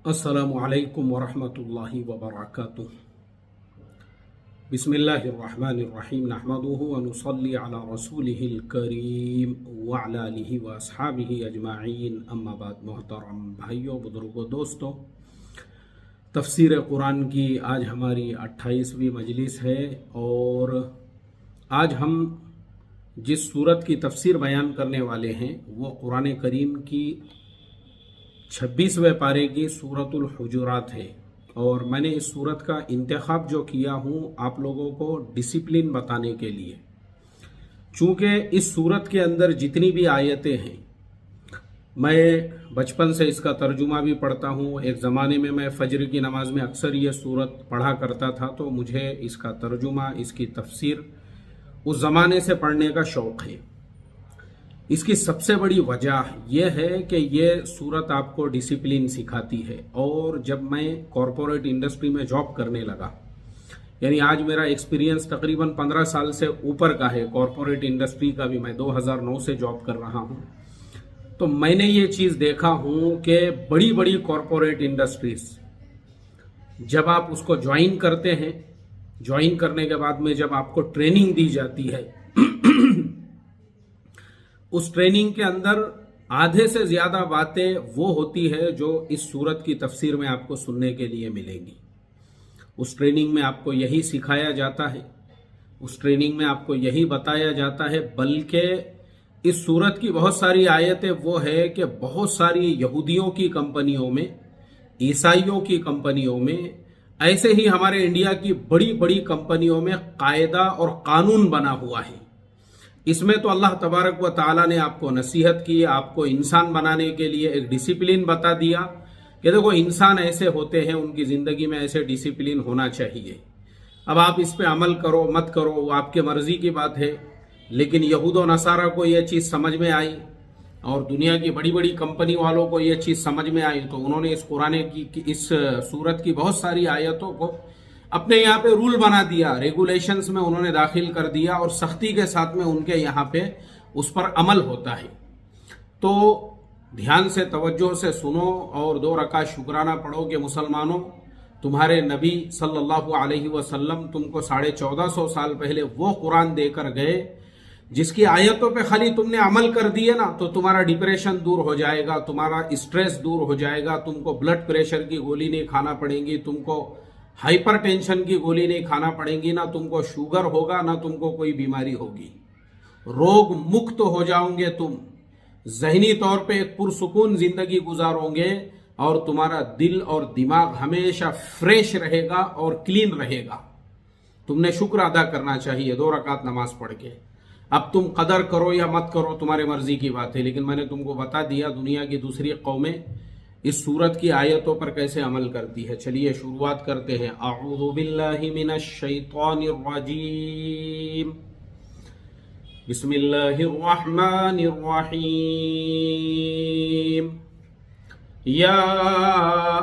अस्सलामु अलैकुम वरहमतुल्लाहि वबरकातुह। बिस्मिल्लाहिर्रहमानिर्रहीम नहमदुहु व नुसल्ली अला रसूलिहिल करीम व अला आलिहि व अस्हाबिहि अजमाइन, अम्मा बाद। मोहतरम भाइयों, बुजुर्गों, दोस्तों, तफसीर कुरान की आज हमारी 28वीं मजलिस है और आज हम जिस सूरत की तफसीर बयान करने वाले हैं वो कुरान करीम की 26वें पारे की सूरतुल हुजुरात है। और मैंने इस सूरत का इंतखाब जो किया हूँ आप लोगों को डिसिप्लिन बताने के लिए, चूँकि इस सूरत के अंदर जितनी भी आयतें हैं, मैं बचपन से इसका तर्जुमा भी पढ़ता हूँ। एक ज़माने में मैं फजर की नमाज में अक्सर ये सूरत पढ़ा करता था, तो मुझे इसका तर्जुमा, इसकी तफसीर उस ज़माने से पढ़ने का शौक़ है। इसकी सबसे बड़ी वजह यह है कि ये सूरत आपको डिसिप्लिन सिखाती है। और जब मैं कॉरपोरेट इंडस्ट्री में जॉब करने लगा, यानी आज मेरा एक्सपीरियंस तकरीबन 15 साल से ऊपर का है, कॉरपोरेट इंडस्ट्री का भी मैं 2009 से जॉब कर रहा हूँ, तो मैंने ये चीज़ देखा हूँ कि बड़ी बड़ी कॉरपोरेट इंडस्ट्रीज जब आप उसको ज्वाइन करते हैं, ज्वाइन करने के बाद में जब आपको ट्रेनिंग दी जाती है उस ट्रेनिंग के अंदर आधे से ज़्यादा बातें वो होती है जो इस सूरत की तफसीर में आपको सुनने के लिए मिलेंगी। उस ट्रेनिंग में आपको यही सिखाया जाता है, उस ट्रेनिंग में आपको यही बताया जाता है। बल्कि इस सूरत की बहुत सारी आयतें वो है कि बहुत सारी यहूदियों की कंपनियों में, ईसाइयों की कंपनियों में, ऐसे ही हमारे इंडिया की बड़ी बड़ी कंपनियों में कायदा और कानून बना हुआ है। इसमें तो अल्लाह तबारक व ताला ने आपको नसीहत की, आपको इंसान बनाने के लिए एक डिसिप्लिन बता दिया कि देखो इंसान ऐसे होते हैं, उनकी ज़िंदगी में ऐसे डिसिप्लिन होना चाहिए। अब आप इस पे अमल करो मत करो वो आपके मर्जी की बात है। लेकिन यहूद व नसारा को ये चीज़ समझ में आई और दुनिया की बड़ी बड़ी कंपनी वालों को ये चीज़ समझ में आई, तो उन्होंने इस कुरान की इस सूरत की बहुत सारी आयतों को अपने यहाँ पे रूल बना दिया, रेगुलेशंस में उन्होंने दाखिल कर दिया और सख्ती के साथ में उनके यहाँ पे उस पर अमल होता है। तो ध्यान से तवज्जो से सुनो और 2 रकात शुक्राना पढ़ो कि मुसलमानों, तुम्हारे नबी सल्लल्लाहु अलैहि वसल्लम तुमको 1450 साल पहले वो कुरान देकर गए जिसकी आयतों पे खाली तुमने अमल कर दिए ना तो तुम्हारा डिप्रेशन दूर हो जाएगा, तुम्हारा स्ट्रेस दूर हो जाएगा, तुमको ब्लड प्रेशर की गोली नहीं खाना पड़ेगी, तुमको हाइपर टेंशन की गोली नहीं खाना पड़ेगी, ना तुमको शुगर होगा, ना तुमको कोई बीमारी होगी, रोग मुक्त हो जाओगे, तुम ज़हनी तौर पे एक पुरसुकून जिंदगी गुजारोगे और तुम्हारा दिल और दिमाग हमेशा फ्रेश रहेगा और क्लीन रहेगा। तुमने शुक्र अदा करना चाहिए 2 रकात नमाज पढ़ के। अब तुम कदर करो या मत करो तुम्हारे मर्जी की बात है, लेकिन मैंने तुमको बता दिया दुनिया की दूसरी कौमें इस सूरत की आयतों पर कैसे अमल करती है। चलिए शुरुआत करते हैं। अऊज़ु बिल्लाहि मिनश शैतानिर रजीम, बिस्मिल्लाहिर रहमानिर रहीम। या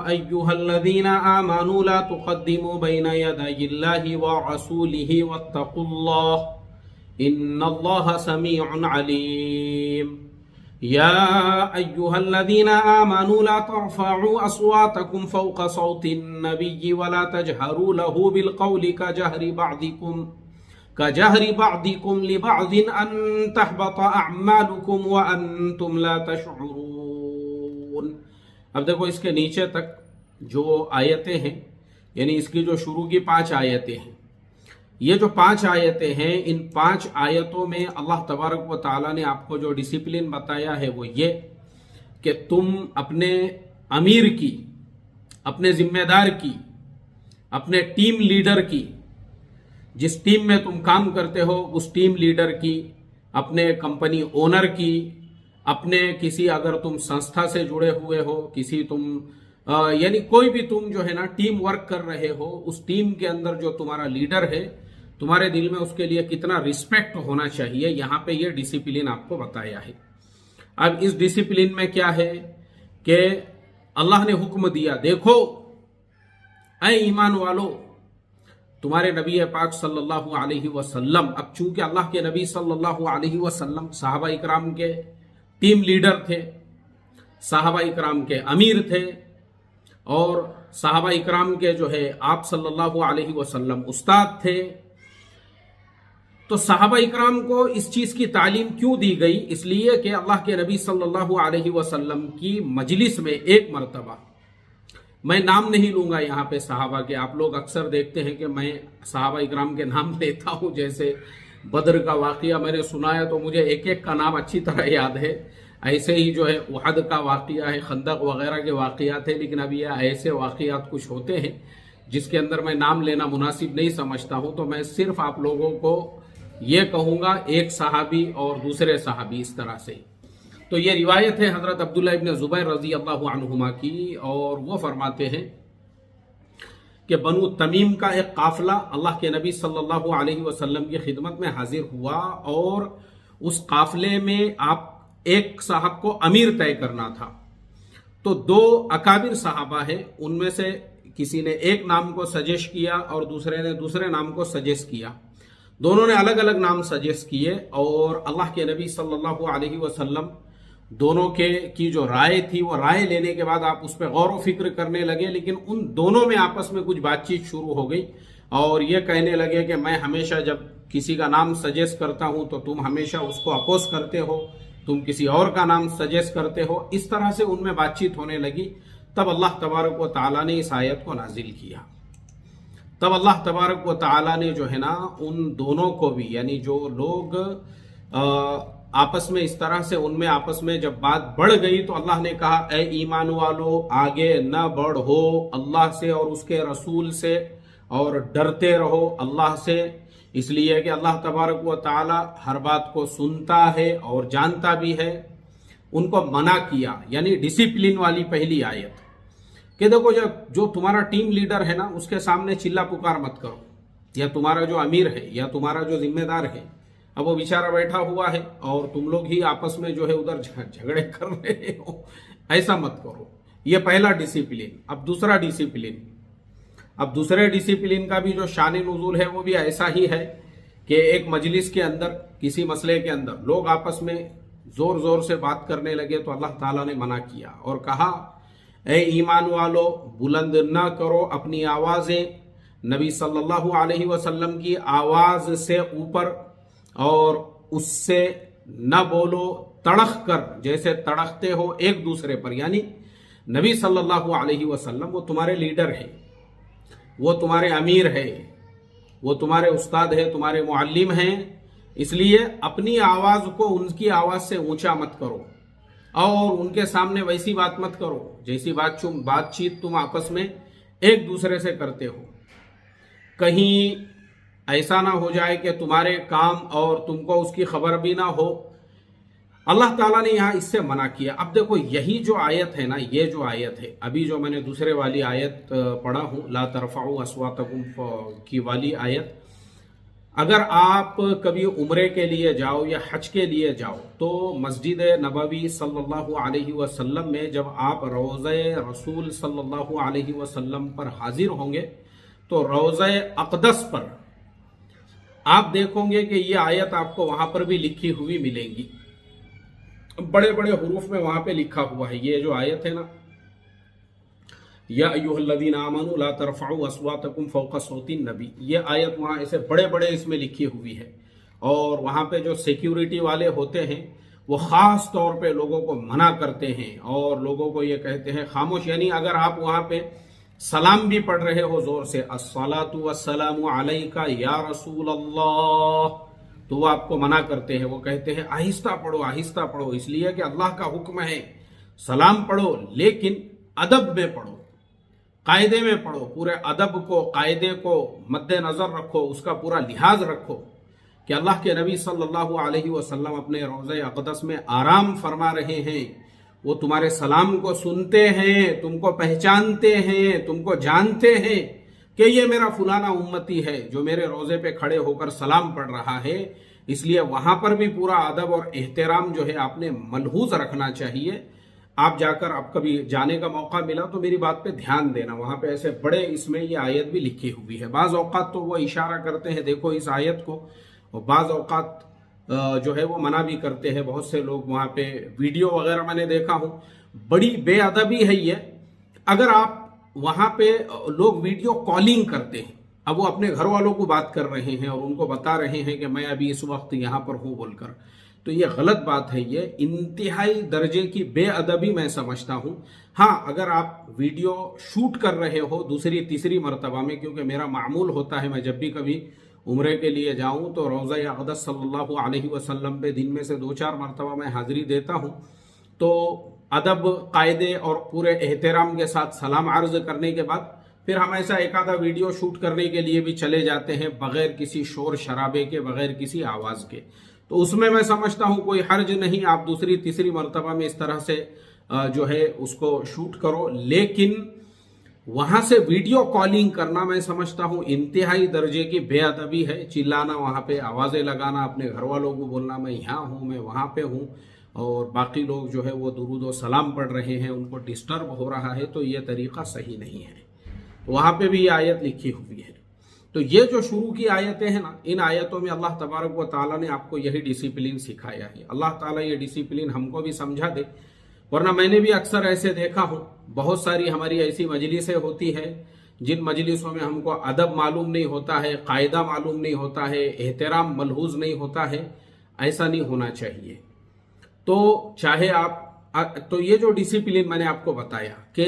अय्युहल्लज़ीना आमनू ला तुक़द्दिमू बैना यदायिल्लाहि व रसूलिहि वत्तक़ुल्लाह इन्नल्लाहा समीउन अलीम। या अय्युहल्लज़ीना आमनू ला तर्फ़अू अस्वातकुम फ़ौक़ सौतिन नबिय्यि वला तजहरू लहू बिलक़ौलि कजहरि बअदिकुम लिबअदिन अन तहबत अअमालुकुम व अंतुम ला तशऊरून। अब देखो इसके नीचे तक जो आयतें हैं, यानी इसकी जो शुरू की 5 आयतें हैं, ये जो 5 आयतें हैं, इन 5 आयतों में अल्लाह तबारक व ताला ने आपको जो डिसिप्लिन बताया है वो ये कि तुम अपने अमीर की, अपने जिम्मेदार की, अपने टीम लीडर की, जिस टीम में तुम काम करते हो उस टीम लीडर की, अपने कंपनी ओनर की, अपने किसी, अगर तुम संस्था से जुड़े हुए हो, किसी तुम यानी कोई भी तुम जो है ना टीम वर्क कर रहे हो, उस टीम के अंदर जो तुम्हारा लीडर है, तुम्हारे दिल में उसके लिए कितना रिस्पेक्ट होना चाहिए, यहाँ पे ये डिसिप्लिन आपको बताया है। अब इस डिसिप्लिन में क्या है कि अल्लाह ने हुक्म दिया, देखो ऐ ईमान वालो, तुम्हारे नबी पाक सल्लल्लाहु अलैहि वसल्लम, अब चूंकि अल्लाह के नबी सल्लल्लाहु अलैहि वसल्लम सहाबा इकराम के टीम लीडर थे, सहाबा इकराम के अमीर थे, اور صحابہ اکرام کے جو ہے آپ صلی اللہ علیہ وسلم استاد تھے. تو صحابہ اکرام کو اس چیز کی تعلیم کیوں دی گئی؟ اس لیے کہ اللہ کے نبی صلی اللہ علیہ وسلم کی مجلس میں ایک مرتبہ، میں نام نہیں لوں گا یہاں پہ صحابہ کے، آپ لوگ اکثر دیکھتے ہیں کہ میں صحابہ اکرام کے نام لیتا ہوں، جیسے بدر کا واقعہ میں نے سنایا تو مجھے ایک ایک کا نام اچھی طرح یاد ہے، ایسے ہی جو ہے احد کا واقعہ ہے، خندق وغیرہ کے واقعات ہیں، لیکن اب یہ ایسے واقعات کچھ ہوتے ہیں جس کے اندر میں نام لینا مناسب نہیں سمجھتا ہوں، تو میں صرف آپ لوگوں کو یہ کہوں گا ایک صحابی اور دوسرے صحابی، اس طرح سے. تو یہ روایت ہے حضرت عبداللہ ابن زبیر رضی اللہ عنہما کی، اور وہ فرماتے ہیں کہ بنو تمیم کا ایک قافلہ اللہ کے نبی صلی اللہ علیہ وسلم کی خدمت میں حاضر ہوا، اور اس قافلے میں آپ ایک صاحب کو امیر طے کرنا تھا. تو دو اکابر صحابہ ہیں، ان میں سے کسی نے ایک نام کو سجیسٹ کیا اور دوسرے نے دوسرے نام کو سجیسٹ کیا. دونوں نے الگ الگ نام سجیسٹ کیے، اور اللہ کے نبی صلی اللہ علیہ وسلم دونوں کی جو رائے تھی، وہ رائے لینے کے بعد آپ اس پہ غور و فکر کرنے لگے، لیکن ان دونوں میں آپس میں کچھ بات چیت شروع ہو گئی، اور یہ کہنے لگے کہ میں ہمیشہ جب کسی کا نام سجیسٹ کرتا ہوں تو تم ہمیشہ اس کو اپوز کرتے ہو، تم کسی اور کا نام سجیسٹ کرتے ہو. اس طرح سے ان میں بات چیت ہونے لگی. تب اللہ تبارک و تعالیٰ نے اس آیت کو نازل کیا. تب اللہ تبارک و تعالیٰ نے جو ہے نا ان دونوں کو بھی، یعنی جو لوگ آپس میں اس طرح سے ان میں آپس میں جب بات بڑھ گئی تو اللہ نے کہا اے ایمان والو آگے نہ بڑھو اللہ سے اور اس کے رسول سے، اور ڈرتے رہو اللہ سے، اس لیے کہ اللہ تبارک و تعالیٰ ہر بات کو سنتا ہے اور جانتا بھی ہے. ان کو منع کیا، یعنی ڈسپلن والی پہلی آیت کہ دیکھو جو تمہارا ٹیم لیڈر ہے نا اس کے سامنے چلا پکار مت کرو، یا تمہارا جو امیر ہے یا تمہارا جو ذمہ دار ہے، اب وہ بیچارہ بیٹھا ہوا ہے اور تم لوگ ہی آپس میں جو ہے ادھر جھگڑے کر رہے ہو، ایسا مت کرو. یہ پہلا ڈسپلن. اب دوسرا ڈسپلن، اب دوسرے ڈسپلن کا بھی جو شان نزول ہے وہ بھی ایسا ہی ہے کہ ایک مجلس کے اندر کسی مسئلے کے اندر لوگ آپس میں زور زور سے بات کرنے لگے تو اللہ تعالیٰ نے منع کیا اور کہا اے ایمان والو بلند نہ کرو اپنی آوازیں نبی صلی اللہ علیہ وسلم کی آواز سے اوپر، اور اس سے نہ بولو تڑخ کر جیسے تڑختے ہو ایک دوسرے پر. یعنی نبی صلی اللہ علیہ وسلم وہ تمہارے لیڈر ہے، وہ تمہارے امیر ہے، وہ تمہارے استاد ہے، تمہارے معلم ہیں، اس لیے اپنی آواز کو ان کی آواز سے اونچا مت کرو، اور ان کے سامنے ویسی بات مت کرو جیسی بات چیت تم آپس میں ایک دوسرے سے کرتے ہو. کہیں ایسا نہ ہو جائے کہ تمہارے کام اور تم کو اس کی خبر بھی نہ ہو. اللہ تعالیٰ نے یہاں اس سے منع کیا. اب دیکھو یہی جو آیت ہے نا، یہ جو آیت ہے ابھی جو میں نے دوسرے والی آیت پڑھا ہوں لا ترفعوا اصواتکم کی والی آیت، اگر آپ کبھی عمرے کے لیے جاؤ یا حج کے لیے جاؤ تو مسجد نبوی صلی اللہ علیہ وسلم میں جب آپ روضہ رسول صلی اللہ علیہ وسلم پر حاضر ہوں گے تو روضہ اقدس پر آپ دیکھیں گے کہ یہ آیت آپ کو وہاں پر بھی لکھی ہوئی ملے گی، بڑے بڑے حروف میں وہاں پہ لکھا ہوا ہے. یہ جو آیت ہے نا یا ایھا الذین آمنوا لا ترفعوا اصواتکم فوق صوت النبی، یہ آیت وہاں ایسے بڑے بڑے اس میں لکھی ہوئی ہے. اور وہاں پہ جو سیکیورٹی والے ہوتے ہیں وہ خاص طور پہ لوگوں کو منع کرتے ہیں اور لوگوں کو یہ کہتے ہیں خاموش. یعنی اگر آپ وہاں پہ سلام بھی پڑھ رہے ہو زور سے الصلاۃ والسلام علیک یا رسول اللہ، تو وہ آپ کو منع کرتے ہیں، وہ کہتے ہیں آہستہ پڑھو آہستہ پڑھو، اس لیے کہ اللہ کا حکم ہے سلام پڑھو لیکن ادب میں پڑھو، قاعدے میں پڑھو، پورے ادب کو قاعدے کو مد نظر رکھو، اس کا پورا لحاظ رکھو کہ اللہ کے نبی صلی اللہ علیہ وسلم اپنے روضہ اقدس میں آرام فرما رہے ہیں، وہ تمہارے سلام کو سنتے ہیں، تم کو پہچانتے ہیں، تم کو جانتے ہیں کہ یہ میرا فلانا امتی ہے جو میرے روضے پہ کھڑے ہو کر سلام پڑھ رہا ہے. اس لیے وہاں پر بھی پورا ادب اور احترام جو ہے آپ نے ملحوظ رکھنا چاہیے. آپ جا کر آپ کبھی جانے کا موقع ملا تو میری بات پہ دھیان دینا، وہاں پہ ایسے بڑے اس میں یہ آیت بھی لکھی ہوئی ہے. بعض اوقات تو وہ اشارہ کرتے ہیں دیکھو اس آیت کو، اور بعض اوقات جو ہے وہ منع بھی کرتے ہیں. بہت سے لوگ وہاں پہ ویڈیو وغیرہ میں نے دیکھا ہوں، بڑی بے ادبی ہے یہ. اگر آپ वहाँ पे लोग वीडियो कॉलिंग करते हैं। अब वो अपने घर वालों को बात कर रहे हैं और उनको बता रहे हैं कि मैं अभी इस वक्त यहाँ पर हूँ बोलकर, तो ये गलत बात है। ये इंतहाई दर्जे की बेअदबी मैं समझता हूँ। हाँ, अगर आप वीडियो शूट कर रहे हो दूसरी तीसरी मर्तबा में, क्योंकि मेरा मामूल होता है मैं जब भी कभी उम्रे के लिए जाऊँ तो रोज़ा अक़दस सल्लल्लाहु अलैहि वसल्लम पे दिन में से 2-4 मरतबा मैं हाज़िरी देता हूँ, तो अदब कायदे और पूरे एहतराम के साथ सलाम अर्ज करने के बाद फिर हम ऐसा एक आधा वीडियो शूट करने के लिए भी चले जाते हैं, बगैर किसी शोर शराबे के, बगैर किसी आवाज़ के। तो उसमें मैं समझता हूँ कोई हर्ज नहीं, आप दूसरी तीसरी मरतबा में इस तरह से जो है उसको शूट करो। लेकिन वहाँ से वीडियो कॉलिंग करना मैं समझता हूँ इंतहाई दर्जे की बेअदबी है। चिल्लाना, वहाँ पे आवाज़ें लगाना, अपने घर वालों को बोलना मैं यहाँ हूँ, मैं वहाँ पे हूँ, और बाकी लोग जो है वो दुरूद व सलाम पढ़ रहे हैं, उनको डिस्टर्ब हो रहा है, तो ये तरीक़ा सही नहीं है। वहाँ पे भी ये आयत लिखी हुई है। तो ये जो शुरू की आयतें हैं ना, इन आयतों में अल्लाह तबारक व ताला ने आपको यही डिसिप्लिन सिखाया है। अल्लाह ताला ये डिसिप्लिन हमको भी समझा दे, वरना मैंने भी अक्सर ऐसे देखा हूँ, बहुत सारी हमारी ऐसी मजलिसें होती है जिन मजलिसों में हमको अदब मालूम नहीं होता है, कायदा मालूम नहीं होता है, एहतराम मलहूज नहीं होता है। ऐसा नहीं होना चाहिए। तो चाहे आप तो ये जो डिसिप्लिन मैंने आपको बताया कि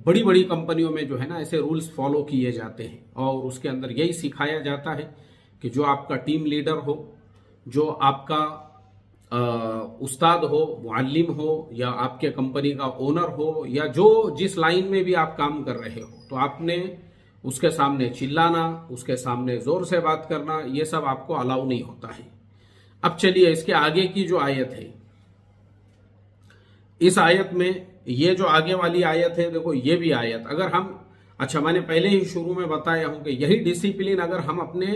बड़ी बड़ी कंपनियों में जो है ना ऐसे रूल्स फॉलो किए जाते हैं, और उसके अंदर यही सिखाया जाता है कि जो आपका टीम लीडर हो, जो आपका उस्ताद हो, मुअल्लिम हो, या आपके कंपनी का ओनर हो, या जो जिस लाइन में भी आप काम कर रहे हो, तो आपने उसके सामने चिल्लाना, उसके सामने ज़ोर से बात करना, ये सब आपको अलाउ नहीं होता है। अब चलिए इसके आगे की जो आयत है, इस आयत में ये जो आगे वाली आयत है, देखो ये भी आयत अगर हम, अच्छा मैंने पहले ही शुरू में बताया हूं कि यही डिसिप्लिन अगर हम अपने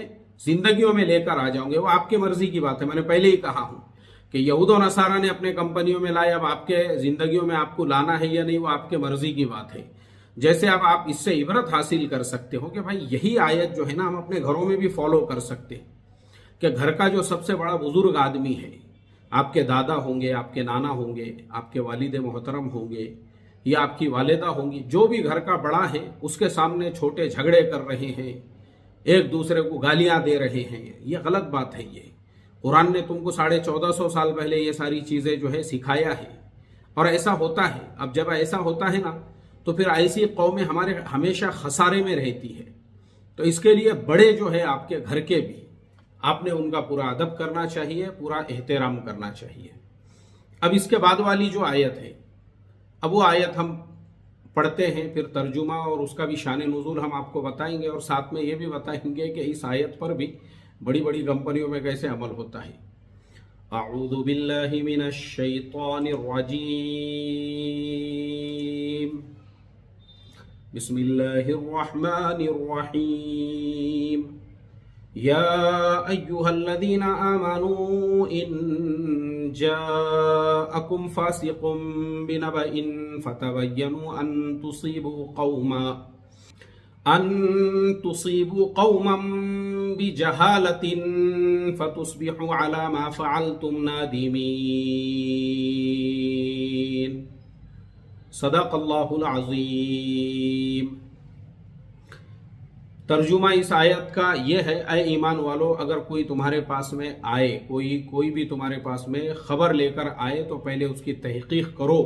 जिंदगियों में लेकर आ जाओगे, वो आपके मर्जी की बात है। मैंने पहले ही कहा हूं कि यहूद और नसारा ने अपने कंपनियों में लाए, अब आपके जिंदगियों में आपको लाना है या नहीं, वो आपके मर्जी की बात है। जैसे अब आप इससे इबरत हासिल कर सकते हो कि भाई यही आयत जो है ना हम अपने घरों में भी फॉलो कर सकते हैं, कि घर का जो सबसे बड़ा बुजुर्ग आदमी है, आपके दादा होंगे, आपके नाना होंगे, आपके वालिद मोहतरम होंगे, या आपकी वालिदा होंगी, जो भी घर का बड़ा है, उसके सामने छोटे झगड़े कर रहे हैं, एक दूसरे को गालियां दे रहे हैं, ये गलत बात है। ये कुरान ने तुमको 1450 साल पहले ये सारी चीज़ें जो है सिखाया है, और ऐसा होता है। अब जब ऐसा होता है ना, तो फिर ऐसी कौमें हमारे हमेशा खसारे में रहती है। तो इसके लिए बड़े जो है आपके घर के भी, आपने उनका पूरा अदब करना चाहिए, पूरा एहतराम करना चाहिए। अब इसके बाद वाली जो आयत है, अब वो आयत हम पढ़ते हैं, फिर तर्जुमा और उसका भी शान नुज़ूल हम आपको बताएंगे, और साथ में ये भी बताएंगे कि इस आयत पर भी बड़ी बड़ी कंपनियों में कैसे अमल होता है। अऊज़ु बिल्लाहि मिनश शैतानिर रजीम, बिस्मिल्लाहिर रहमानिर रहीम, या अय्युहल्लज़ीना आमनू इन जाअकुम फासिकुम बिनबइन फतबय्यनु अन तुसीबू कौमम बिजहालतिन फतुस्बिहु अला मा फअलतुम नादिमीन। सदक़ल्लाहुल अज़ीम। तर्जुमा इस आयत का ये है, ऐ ईमान वालो, अगर कोई तुम्हारे पास में आए, कोई भी तुम्हारे पास में खबर लेकर आए, तो पहले उसकी तहकीक करो।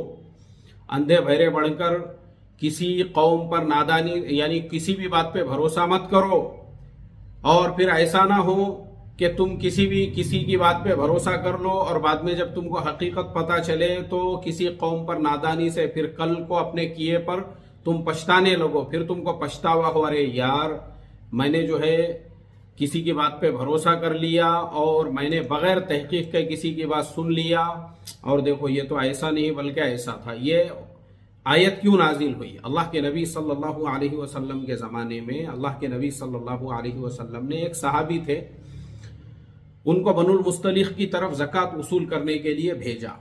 अंधे बहरे बढ़कर किसी कौम पर नादानी, यानी किसी भी बात पे भरोसा मत करो। और फिर ऐसा ना हो कि तुम किसी की बात पे भरोसा कर लो, और बाद में जब तुमको हकीकत पता चले तो किसी कौम पर नादानी से फिर कल को अपने किए पर तुम पछताने लगो, फिर तुमको पछतावा हो, अरे यार मैंने जो है किसी की बात पे भरोसा कर लिया और मैंने बगैर तहकीक के किसी की बात सुन लिया, और देखो ये तो ऐसा नहीं बल्कि ऐसा था। ये आयत क्यों नाजिल हुई? अल्लाह के नबी सल्लल्लाहु अलैहि वसल्लम के ज़माने में अल्लाह के नबी सल्लल्लाहु अलैहि वसल्लम ने एक सहाबी थे, उनको बनुल मुस्तलिख की तरफ ज़कात वसूल करने के लिए भेजा।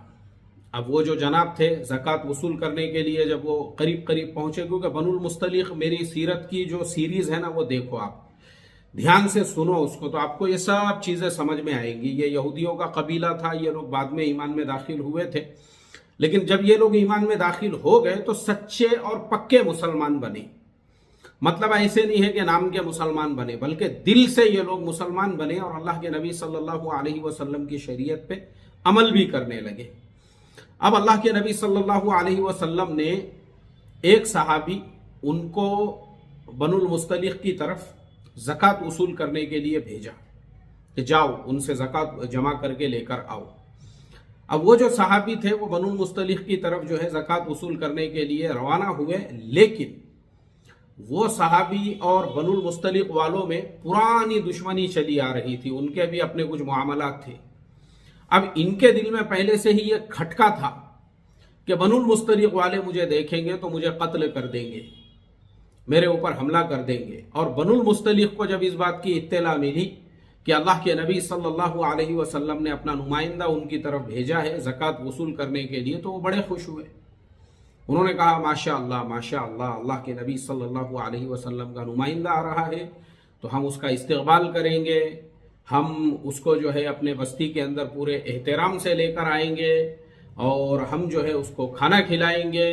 अब वो जो जनाब थे ज़कात वसूल करने के लिए जब वो करीब पहुंचे, क्योंकि बनुल मुस्तलिख मेरी सीरत की जो सीरीज़ है ना वो देखो, आप ध्यान से सुनो उसको, तो आपको ये सब चीज़ें समझ में आएंगी। ये यहूदियों का कबीला था, ये लोग बाद में ईमान में दाखिल हुए थे, लेकिन जब ये लोग ईमान में दाखिल हो गए तो सच्चे और पक्के मुसलमान बने। मतलब ऐसे नहीं है कि नाम के मुसलमान बने, बल्कि दिल से ये लोग मुसलमान बने और अल्लाह के नबी सल्लल्लाहु अलैहि वसल्लम की शरीयत पे अमल भी करने लगे। अब अल्लाह के नबी सल्लल्लाहु अलैहि वसल्लम ने एक सहाबी उनको बनुल मुस्तलिक की तरफ ज़कात वसूल करने के लिए भेजा कि जाओ उनसे ज़कात जमा करके लेकर आओ। अब वो जो सहाबी थे वो बनुल मुस्तलिक की तरफ जो है ज़कात वसूल करने के लिए रवाना हुए, लेकिन वो सहाबी और बनुल मुस्तलिक वालों में पुरानी दुश्मनी चली आ रही थी, उनके भी अपने कुछ मामलात थे। अब इनके दिल में पहले से ही ये खटका था कि बनुल मुस्तलिक वाले मुझे देखेंगे तो मुझे कत्ल कर देंगे, मेरे ऊपर हमला कर देंगे। और बनुल मुस्तलिक को जब इस बात की इत्तला मिली कि अल्लाह के नबी सल्लल्लाहु अलैहि वसल्लम ने अपना नुमाइंदा उनकी तरफ भेजा है ज़कात वसूल करने के लिए, तो वो बड़े खुश हुए। उन्होंने कहा माशा अल्लाह माशा अल्लाह, अल्लाह के नबी सल्लल्लाहु अलैहि वसल्लम का नुमाइंदा आ रहा है तो हम उसका इस्तकबाल करेंगे, हम उसको जो है अपने बस्ती के अंदर पूरे एहतराम से लेकर आएंगे और हम जो है उसको खाना खिलाएंगे,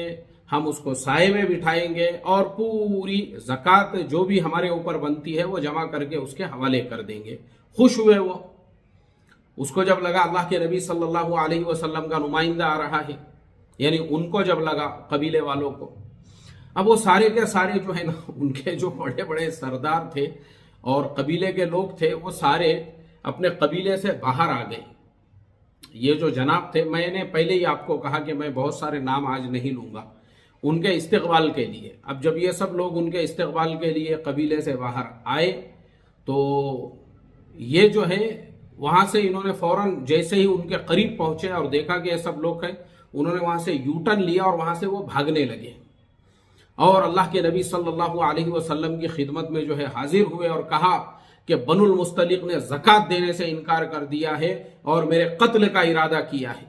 हम उसको साए में बिठाएंगे और पूरी ज़कात जो भी हमारे ऊपर बनती है वो जमा करके उसके हवाले कर देंगे। खुश हुए वो। उसको जब लगा अल्लाह के नबी सल्लल्लाहु अलैहि वसल्लम का नुमाइंदा आ रहा है, यानी उनको जब लगा कबीले वालों को, अब वो सारे के सारे जो है ना, उनके जो बड़े बड़े सरदार थे और कबीले के लोग थे, वो सारे अपने कबीले से बाहर आ गए। ये जो जनाब थे, मैंने पहले ही आपको कहा कि मैं बहुत सारे नाम आज नहीं लूँगा उनके इस्तकबाल के लिए। अब जब ये सब लोग उनके इस्तकबाल के लिए कबीले से बाहर आए तो ये जो है वहाँ से इन्होंने फ़ौरन जैसे ही उनके करीब पहुँचे और देखा कि ये सब लोग हैं, उन्होंने वहाँ से यू टर्न लिया और वहाँ से वो भागने लगे और अल्लाह के नबी सल्लल्लाहु अलैहि वसल्लम की खिदमत में जो है हाजिर हुए और कहा कि बनुल मुस्तलिक ने ज़कात देने से इनकार कर दिया है और मेरे कत्ल का इरादा किया है।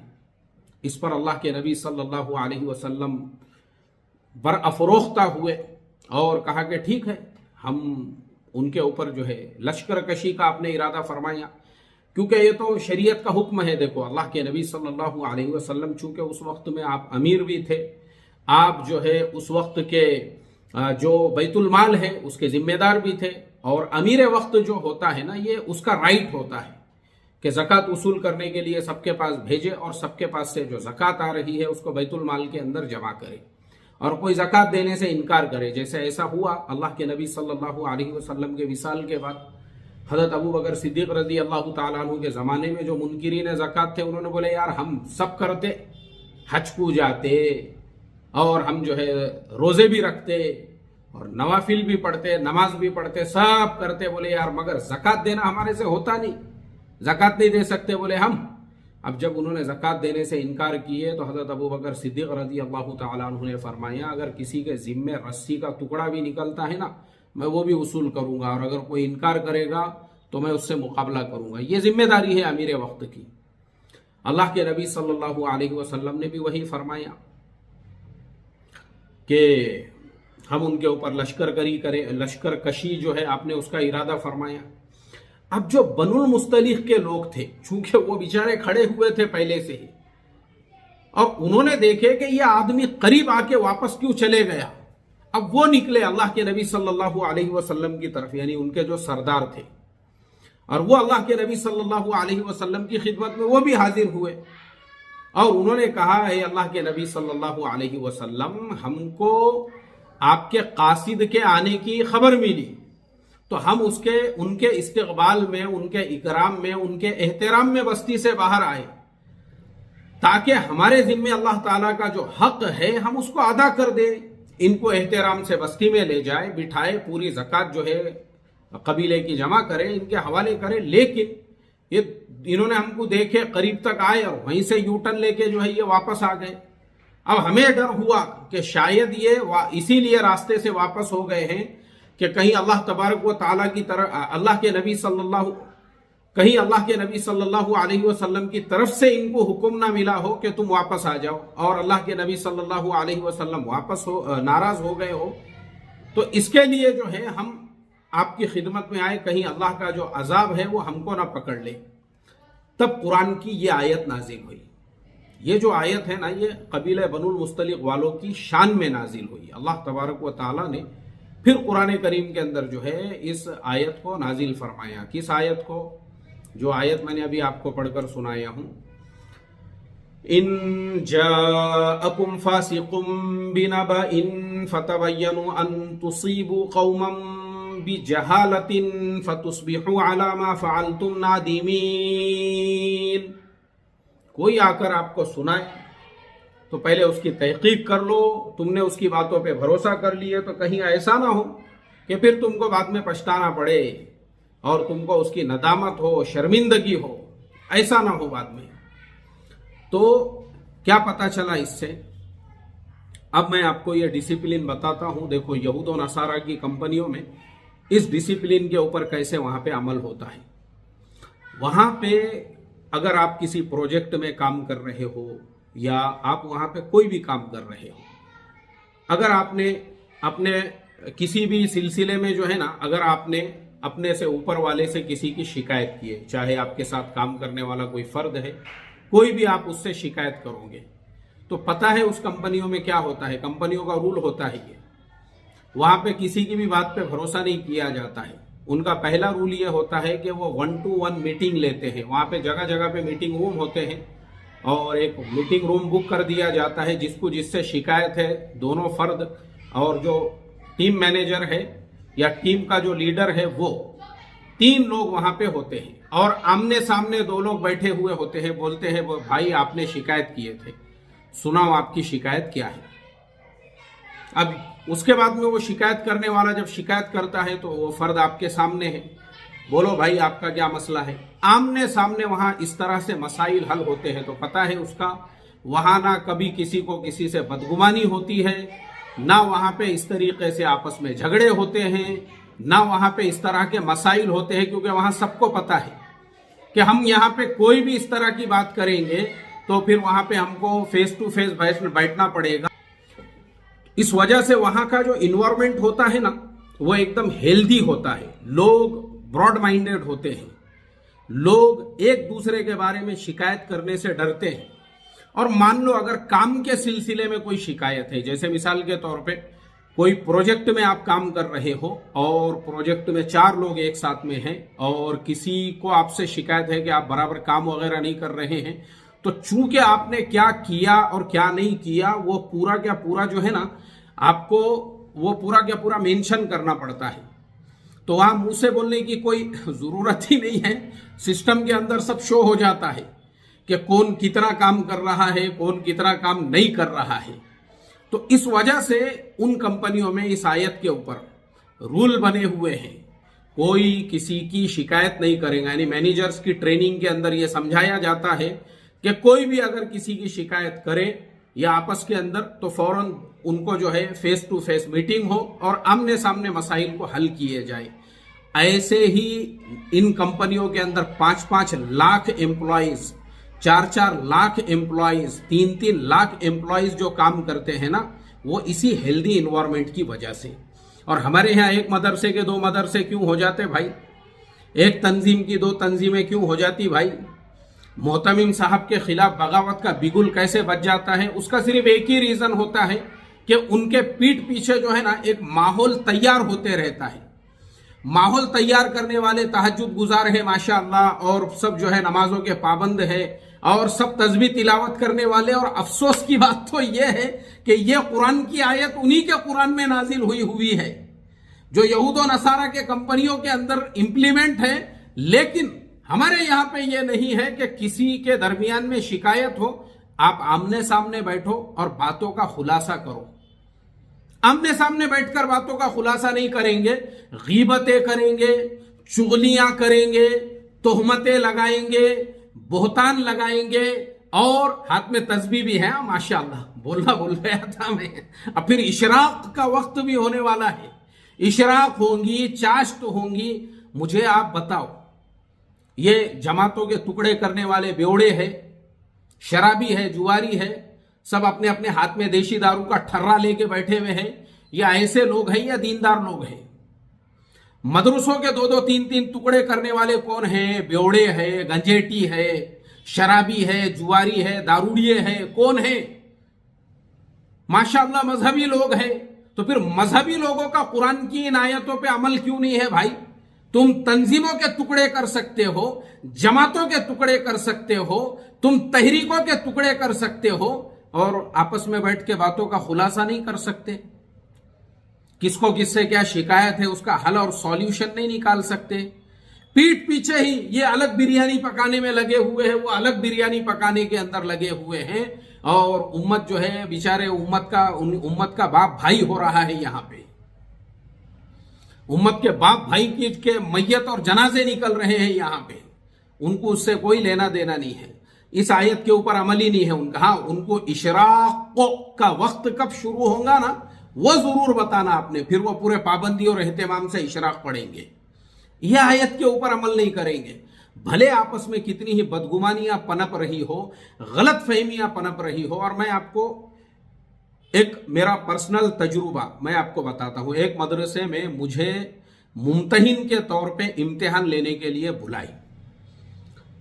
इस पर अल्लाह के नबी सल्लल्लाहु अलैहि वसल्लम बरअफरोख्ता हुए और कहा कि ठीक है, हम उनके ऊपर जो है लश्कर कशी का आपने इरादा फरमाया, क्योंकि ये तो शरीयत का हुक्म है। देखो अल्लाह के नबी सल्लल्लाहु अलैहि वसल्लम चूँकि उस वक्त में आप अमीर भी थे, आप जो है उस वक्त के जो बैतुल माल है उसके जिम्मेदार भी थे, और अमीर वक्त जो होता है ना, ये उसका राइट होता है कि ज़कात वसूल करने के लिए सबके पास भेजे और सबके पास से जो ज़कात आ रही है उसको बैतुल माल के अंदर जमा करे और कोई ज़कात देने से इनकार करे। जैसे ऐसा हुआ अल्लाह के नबी सल्लल्लाहु अलैहि वसल्लम के विसाल के बाद हज़रत अबू बकर सिद्दीक़ रज़ी अल्लाह ताला अन्हु के ज़माने में जो मुनकिरीन ज़कात थे, उन्होंने बोले यार हम सब करते, हज को जाते और हम जो है रोज़े भी रखते और नवाफिल भी पढ़ते, नमाज भी पढ़ते, सब करते, बोले यार मगर ज़कात देना हमारे से होता नहीं, ज़कात नहीं दे सकते बोले हम। अब जब उन्होंने ज़कात देने से इनकार किए तो हज़रत अबू बकर सिद्दीक़ रज़ी अल्लाह ताला अन्हु ने फरमाया अगर किसी के ज़िम्मे रस्सी का टुकड़ा भी निकलता है ना, मैं वो भी वसूल करूँगा, और अगर कोई इनकार करेगा तो मैं उससे मुकाबला करूँगा। ये जिम्मेदारी है अमीर वक्त की। अल्लाह के नबी सल्लल्लाहु अलैहि वसल्लम ने भी वही फरमाया कि हम उनके ऊपर लश्करकशी करें, लश्कर कशी जो है आपने उसका इरादा फरमाया। अब जो बनुल मुस्तलिक के लोग थे, चूंकि वो बेचारे खड़े हुए थे पहले से ही, और उन्होंने देखे कि ये आदमी करीब आके वापस क्यों चले गया, अब वो निकले अल्लाह के नबी सल्लल्लाहु अलैहि वसल्लम की तरफ, यानी उनके जो सरदार थे, और वो अल्लाह के नबी सल्लल्लाहु अलैहि वसल्लम की खिदमत में वो भी हाजिर हुए और उन्होंने कहा है अल्लाह के नबी सल्लल्लाहु अलैहि वसल्लम, हमको आपके कासिद के आने की खबर मिली तो हम उनके इस्तकबाल में, उनके इकराम में, उनके एहतराम में बस्ती से बाहर आए ताकि हमारे जिम्मे अल्लाह ताला का जो हक है हम उसको अदा कर दें। इनको एहतराम से बस्ती में ले जाए, बिठाए, पूरी ज़कात जो है कबीले की जमा करे, इनके हवाले करे। लेकिन ये इन्होंने हमको देखे, करीब तक आए और वहीं से यू टर्न लेके जो है ये वापस आ गए। अब हमें डर हुआ कि शायद ये इसीलिए रास्ते से वापस हो गए हैं कि कहीं अल्लाह तबारक व ताला की तरफ, अल्लाह के नबी सल्लल्लाहु अलैहि वसल्लम की तरफ से इनको हुक्म ना मिला हो कि तुम वापस आ जाओ, और अल्लाह के नबी सल्लल्लाहु अलैहि वसल्लम वापस नाराज हो गए हो, तो इसके लिए जो है हम आपकी खिदमत में आए, कहीं अल्लाह का जो अजाब है वो हमको ना पकड़ ले। तब कुरान की ये आयत नाजिल हुई। ये जो आयत है ना, ये कबीले बनुल मुस्तलिक वालों की शान में नाजिल हुई। अल्लाह तबारक व ताला ने फिर कुरान करीम के अंदर जो है इस आयत को नाजिल फरमाया। किस आयत को? जो आयत मैंने अभी आपको पढ़कर सुनाया हूँ, इन जाअकुम फासिकुम बिनबइन फतबय्यनु अन तुसीबू कौमम बिजहालतिन फतुस्बिहू अला मा फअलतुम नादिमीन। कोई आकर आपको सुनाए तो पहले उसकी तहकीक कर लो। तुमने उसकी बातों पे भरोसा कर लिए तो कहीं ऐसा ना हो कि फिर तुमको बाद में पछताना पड़े और तुमको उसकी नदामत हो, शर्मिंदगी हो, ऐसा ना हो बाद में। तो क्या पता चला इससे? अब मैं आपको ये डिसिप्लिन बताता हूं। देखो, यहूद और नसारा की कंपनियों में इस डिसिप्लिन के ऊपर कैसे वहां पे अमल होता है। वहां पे अगर आप किसी प्रोजेक्ट में काम कर रहे हो या आप वहां पे कोई भी काम कर रहे हो, अगर आपने अपने किसी भी सिलसिले में जो है ना, अगर आपने अपने से ऊपर वाले से किसी की शिकायत की है, चाहे आपके साथ काम करने वाला कोई फर्द है, कोई भी आप उससे शिकायत करोगे तो पता है उस कंपनियों में क्या होता है। कंपनियों का रूल होता है ये, वहां पे किसी की भी बात पे भरोसा नहीं किया जाता है। उनका पहला रूल ये होता है कि वो 1-to-1 मीटिंग लेते हैं। वहां पे जगह जगह पे मीटिंग रूम होते हैं और एक मीटिंग रूम बुक कर दिया जाता है। जिससे शिकायत है, दोनों फर्द और जो टीम मैनेजर है या टीम का जो लीडर है, वो 3 लोग वहां पे होते हैं और आमने सामने 2 लोग बैठे हुए होते हैं। बोलते हैं, वो भाई आपने शिकायत किए थे, सुनाओ आपकी शिकायत क्या है। अब उसके बाद में वो शिकायत करने वाला जब शिकायत करता है तो वो फर्द आपके सामने है, बोलो भाई आपका क्या मसला है। आमने सामने वहां इस तरह से मसाइल हल होते हैं तो पता है उसका वहां ना कभी किसी को किसी से बदगुमानी होती है, ना वहां पे इस तरीके से आपस में झगड़े होते हैं, ना वहां पे इस तरह के मसाइल होते हैं, क्योंकि वहां सबको पता है कि हम यहाँ पे कोई भी इस तरह की बात करेंगे तो फिर वहां पे हमको फेस टू फेस बैठना पड़ेगा। इस वजह से वहां का जो इन्वायरमेंट होता है ना, वो एकदम हेल्दी होता है। लोग ब्रॉड माइंडेड होते हैं, लोग एक दूसरे के बारे में शिकायत करने से डरते हैं। और मान लो अगर काम के सिलसिले में कोई शिकायत है, जैसे मिसाल के तौर पे कोई प्रोजेक्ट में आप काम कर रहे हो और प्रोजेक्ट में 4 लोग एक साथ में हैं और किसी को आपसे शिकायत है कि आप बराबर काम वगैरह नहीं कर रहे हैं, तो चूंकि आपने क्या किया और क्या नहीं किया वो पूरा क्या पूरा जो है ना, आपको वो पूरा क्या पूरा मेंशन करना पड़ता है। तो वहां मुंह से बोलने की कोई जरूरत ही नहीं है, सिस्टम के अंदर सब शो हो जाता है कि कौन कितना काम कर रहा है, कौन कितना काम नहीं कर रहा है। तो इस वजह से उन कंपनियों में इस आयत के ऊपर रूल बने हुए हैं, कोई किसी की शिकायत नहीं करेगा। यानी मैनेजर्स की ट्रेनिंग के अंदर यह समझाया जाता है कि कोई भी अगर किसी की शिकायत करे या आपस के अंदर, तो फौरन उनको जो है फेस टू फेस मीटिंग हो और आमने सामने मसाइल को हल किए जाए। ऐसे ही इन कंपनियों के अंदर 5-5 lakh employees, 4-4 lakh employees, 3-3 lakh employees जो काम करते हैं ना, वो इसी हेल्दी इन्वायरमेंट की वजह से। और हमारे यहाँ एक मदरसे के 2 मदरसे क्यों हो जाते भाई, एक तंजीम की 2 तंजीमें क्यों हो जाती भाई, मोहतमिम साहब के खिलाफ बगावत का बिगुल कैसे बच जाता है? उसका सिर्फ एक ही रीजन होता है कि उनके पीठ पीछे जो है ना एक माहौल तैयार होते रहता है। माहौल तैयार करने वाले तहज्जुद गुजार है माशाअल्लाह, और सब जो है नमाजों के पाबंद है और सब तस्बीह तिलावत करने वाले। और अफसोस की बात तो यह है कि यह कुरान की आयत उन्हीं के कुरान में नाजिल हुई है जो यहूद और नसारा के कंपनियों के अंदर इंप्लीमेंट है। लेकिन हमारे यहां पे यह नहीं है कि किसी के दरमियान में शिकायत हो, आप आमने सामने बैठो और बातों का खुलासा करो। आमने सामने बैठकर बातों का खुलासा नहीं करेंगे, गीबतें करेंगे, चुगलियां करेंगे, तोहमतें लगाएंगे, बोहतान लगाएंगे, और हाथ में तस्बीह भी है माशाअल्लाह, बोल रहा था मैं। अब फिर इशराक का वक्त भी होने वाला है, इशराक होंगी, चाश्त होंगी। मुझे आप बताओ, ये जमातों के टुकड़े करने वाले बेवड़े हैं, शराबी है, जुआरी है, सब अपने अपने हाथ में देशी दारू का ठर्रा लेके बैठे हुए हैं, या ऐसे लोग हैं या दीनदार लोग हैं? मदरसों के 2-2, 3-3 टुकड़े करने वाले कौन हैं? बेवड़े है, गंजेटी है, शराबी है, जुआरी है, दारूड़िए है, कौन है? माशाअल्लाह मजहबी लोग हैं, تو پھر مذہبی لوگوں کا قرآن کی ان آیتوں پہ عمل کیوں نہیں ہے بھائی؟ تم تنظیموں کے ٹکڑے کر سکتے ہو، جماعتوں کے ٹکڑے کر سکتے ہو، تم تحریکوں کے ٹکڑے کر سکتے ہو، اور آپس میں بیٹھ کے باتوں کا خلاصہ نہیں کر سکتے، کس کو کس سے کیا شکایت ہے اس کا حل اور سولیوشن نہیں نکال سکتے، پیٹ پیچھے ہی یہ الگ بریانی پکانے میں لگے ہوئے ہیں، وہ الگ بریانی پکانے کے اندر لگے ہوئے ہیں، اور امت جو ہے بیچارے امت کا باپ بھائی ہو رہا ہے، یہاں پہ امت کے باپ بھائی کے میت اور جنازے نکل رہے ہیں یہاں پہ، ان کو اس سے کوئی لینا دینا نہیں ہے، اس آیت کے اوپر عمل ہی نہیں ہے ان کا۔ ہاں، ان کو اشراق کا وقت کب شروع ہوگا نا وہ ضرور بتانا آپ نے، پھر وہ پورے پابندی اور اہتمام سے اشراق پڑھیں گے، یہ آیت کے اوپر عمل نہیں کریں گے، بھلے آپس میں کتنی ہی بدگمانیاں پنپ رہی ہو، غلط فہمیاں پنپ رہی ہو۔ اور میں آپ کو ایک میرا پرسنل تجربہ میں آپ کو بتاتا ہوں، ایک مدرسے میں مجھے ممتحن کے طور پہ امتحان لینے کے لیے بلائی،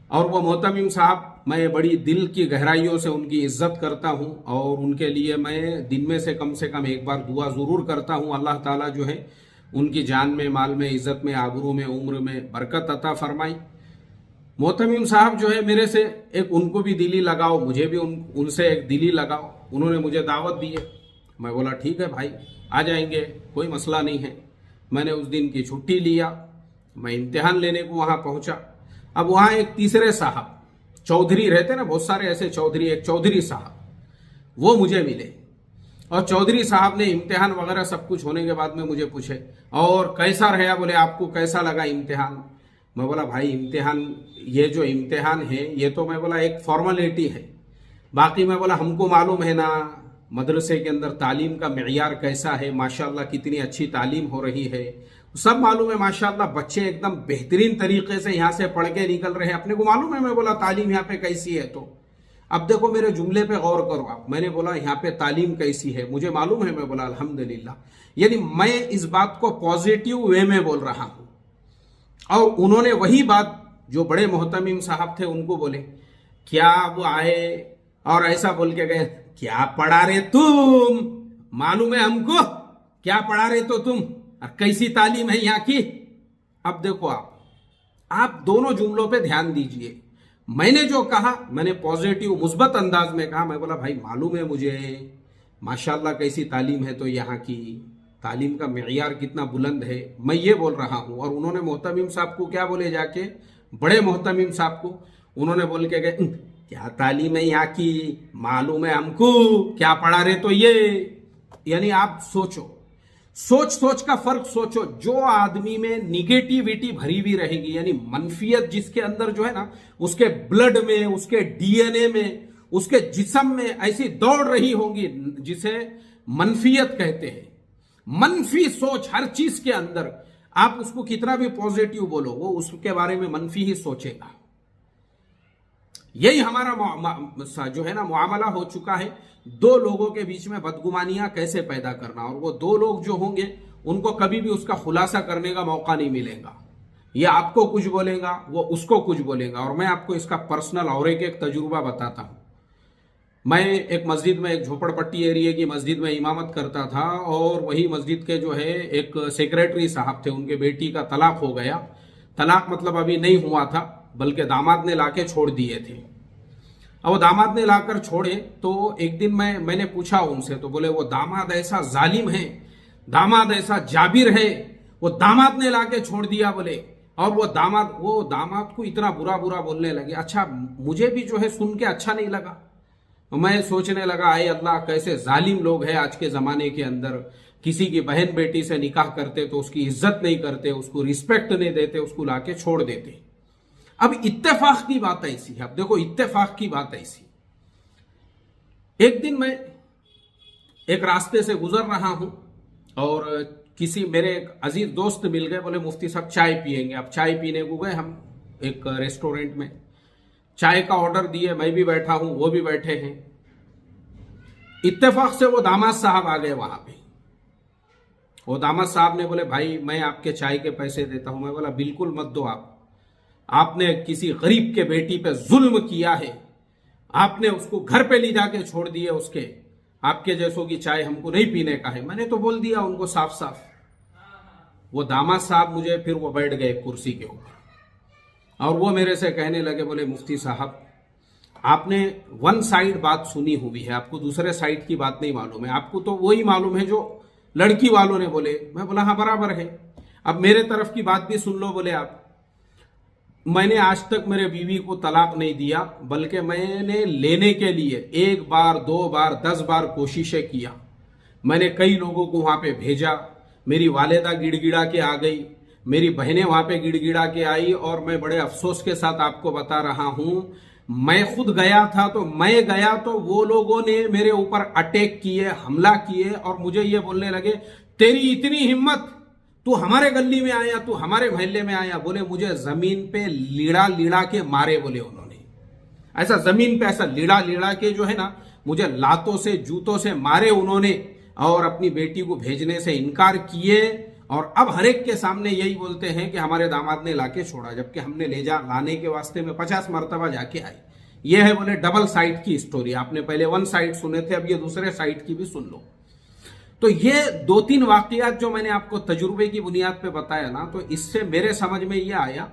اور وہ محتمم صاحب، میں بڑی دل کی گہرائیوں سے ان کی عزت کرتا ہوں، اور ان کے لیے میں دن میں سے کم ایک بار دعا ضرور کرتا ہوں، اللہ تعالیٰ جو ہے ان کی جان میں، مال میں، عزت میں، آبرو میں، عمر میں برکت عطا فرمائی۔ محتمم صاحب جو ہے میرے سے ایک ان کو بھی دلی لگاؤ، مجھے بھی ان سے ایک دلی لگاؤ، انہوں نے مجھے دعوت دی ہے، میں بولا ٹھیک ہے بھائی آ جائیں گے، کوئی مسئلہ نہیں ہے۔ میں نے اس دن کی چھٹی لیا، میں امتحان لینے کو وہاں پہنچا۔ اب وہاں ایک تیسرے صاحب چودھری رہتے نا، بہت سارے ایسے چودھری، ایک چودھری صاحب وہ مجھے ملے، اور چودھری صاحب نے امتحان وغیرہ سب کچھ ہونے کے بعد میں مجھے پوچھے اور کیسا رہا، بولے آپ کو کیسا لگا امتحان؟ میں بولا بھائی امتحان، یہ جو امتحان ہے یہ تو میں بولا ایک فارمیلٹی ہے، باقی میں بولا ہم کو معلوم ہے نا مدرسے کے اندر تعلیم کا معیار کیسا ہے، ماشاءاللہ کتنی اچھی تعلیم ہو رہی ہے، سب معلوم ہے ماشاءاللہ، بچے ایک دم بہترین طریقے سے یہاں سے پڑھ کے نکل رہے ہیں، اپنے کو معلوم ہے۔ میں بولا تعلیم یہاں پہ کیسی ہے؟ تو اب دیکھو میرے جملے پہ غور کرو آپ، میں نے بولا یہاں پہ تعلیم کیسی ہے، مجھے معلوم ہے، میں بولا الحمدللہ، یعنی میں اس بات کو پازیٹیو وے میں بول رہا ہوں، اور انہوں نے وہی بات جو بڑے محتمم صاحب تھے ان کو بولے، کیا وہ آئے اور ایسا بول کے گئے، کیا پڑھا رہے تم، معلوم ہے ہم کو کیا پڑھا رہے تو تم، اور کیسی تعلیم ہے یہاں کی۔ اب دیکھو آپ دونوں جملوں پہ دھیان دیجئے، میں نے جو کہا میں نے پازیٹیو مثبت انداز میں کہا، میں بولا بھائی معلوم ہے مجھے ماشاءاللہ کیسی تعلیم ہے، تو یہاں کی تعلیم کا معیار کتنا بلند ہے، میں یہ بول رہا ہوں۔ اور انہوں نے محتمم صاحب کو کیا بولے جا کے، بڑے محتمم صاحب کو انہوں نے بول کے گئے، کیا تعلیم ہے یہاں کی، معلوم ہے ہم کو کیا پڑھا رہے تو یہ۔ یعنی آپ سوچو، سوچ کا فرق سوچو، جو آدمی میں نیگیٹیویٹی بھری ہوئی رہے گی، یعنی منفیت جس کے اندر جو ہے نا، اس کے بلڈ میں، اس کے ڈی این اے میں، اس کے جسم میں ایسی دوڑ رہی ہوگی جسے منفیت کہتے ہیں، منفی سوچ ہر چیز کے اندر، آپ اس کو کتنا بھی پازیٹیو بولو وہ اس کے بارے میں منفی ہی سوچے گا۔ یہی ہمارا جو ہے نا معاملہ ہو چکا ہے، دو لوگوں کے بیچ میں بدگمانیاں کیسے پیدا کرنا، اور وہ دو لوگ جو ہوں گے ان کو کبھی بھی اس کا خلاصہ کرنے کا موقع نہیں ملے گا، یہ آپ کو کچھ بولے گا، وہ اس کو کچھ بولے گا۔ اور میں آپ کو اس کا پرسنل اور ایک تجربہ بتاتا ہوں۔ میں ایک مسجد میں، ایک جھوپڑ پٹی ایریے کی مسجد میں امامت کرتا تھا، اور وہی مسجد کے جو ہے ایک سیکریٹری صاحب تھے، ان کے بیٹی کا طلاق ہو گیا، طلاق مطلب ابھی نہیں ہوا تھا بلکہ داماد نے لا کے چھوڑ دیے تھے۔ اب وہ داماد نے لا کر چھوڑے تو ایک دن میں نے پوچھا ان سے، تو بولے وہ داماد ایسا ظالم ہے، داماد ایسا جابر ہے، وہ داماد نے لا کے چھوڑ دیا بولے، اور وہ داماد کو اتنا برا بولنے لگے۔ اچھا مجھے بھی جو ہے سن کے اچھا نہیں لگا، میں سوچنے لگا اے اللہ کیسے ظالم لوگ ہیں آج کے زمانے کے اندر، کسی کی بہن بیٹی سے نکاح کرتے تو اس کی عزت نہیں کرتے، اس کو ریسپیکٹ نہیں دیتے، اس کو لا کے چھوڑ دیتے۔ اب اتفاق کی بات ایسی ہے، اب دیکھو اتفاق کی بات ایسی، ایک دن میں ایک راستے سے گزر رہا ہوں اور کسی میرے ایک عزیز دوست مل گئے، بولے مفتی صاحب چائے پیئیں گے۔ اب چائے پینے کو گئے ہم ایک ریسٹورنٹ میں، چائے کا آرڈر دیے، میں بھی بیٹھا ہوں، وہ بھی بیٹھے ہیں، اتفاق سے وہ داماد صاحب آ گئے وہاں پہ۔ وہ داماد صاحب نے بولے بھائی میں آپ کے چائے کے پیسے دیتا ہوں۔ میں بولا بالکل مت دو، آپ نے کسی غریب کے بیٹی پہ ظلم کیا ہے، آپ نے اس کو گھر پہ لے جا کے چھوڑ دیے اس کے، آپ کے جیسوں کی چائے ہم کو نہیں پینے کا ہے. میں نے تو بول دیا ان کو صاف صاف. وہ داماد صاحب مجھے پھر وہ بیٹھ گئے کرسی کے اوپر اور وہ میرے سے کہنے لگے, بولے مفتی صاحب آپ نے ون سائیڈ بات سنی ہوئی ہے, آپ کو دوسرے سائیڈ کی بات نہیں معلوم ہے, آپ کو تو وہی معلوم ہے جو لڑکی والوں نے بولے. میں بولا ہاں برابر ہے, اب میرے طرف کی بات بھی سن لو. بولے آپ, میں نے آج تک میرے بیوی کو طلاق نہیں دیا, بلکہ میں نے لینے کے لیے 1 بار 2 بار 10 بار کوششیں کیا. میں نے کئی لوگوں کو وہاں پہ بھیجا, میری والدہ گڑ گڑا کے آ گئی, میری بہنیں وہاں پہ گڑ گڑا کے آئی, اور میں بڑے افسوس کے ساتھ آپ کو بتا رہا ہوں میں خود گیا تھا تو وہ لوگوں نے میرے اوپر اٹیک کیے, حملہ کیے, اور مجھے یہ بولنے لگے تیری اتنی ہمت, تو ہمارے گلی میں آیا, تو ہمارے محلے میں آیا. بولے مجھے زمین پہ لیڑا لیڑا کے مارے. بولے انہوں نے ایسا زمین پہ ایسا لیڑا لیڑا کے جو ہے نا مجھے لاتوں سے جوتوں سے مارے انہوں نے, اور اپنی بیٹی کو بھیجنے سے انکار کیے. اور اب ہر ایک کے سامنے یہی بولتے ہیں کہ ہمارے داماد نے لا کے چھوڑا, جبکہ ہم نے لانے کے واسطے میں 50 مرتبہ جا کے آئے. یہ ہے بولے ڈبل سائٹ کی اسٹوری. آپ نے پہلے ون سائٹ سنے تھے, اب یہ دوسرے سائٹ کی بھی سن لو. تو یہ 2-3 واقعات جو میں نے آپ کو تجربے کی بنیاد پہ بتایا نا, تو اس سے میرے سمجھ میں یہ آیا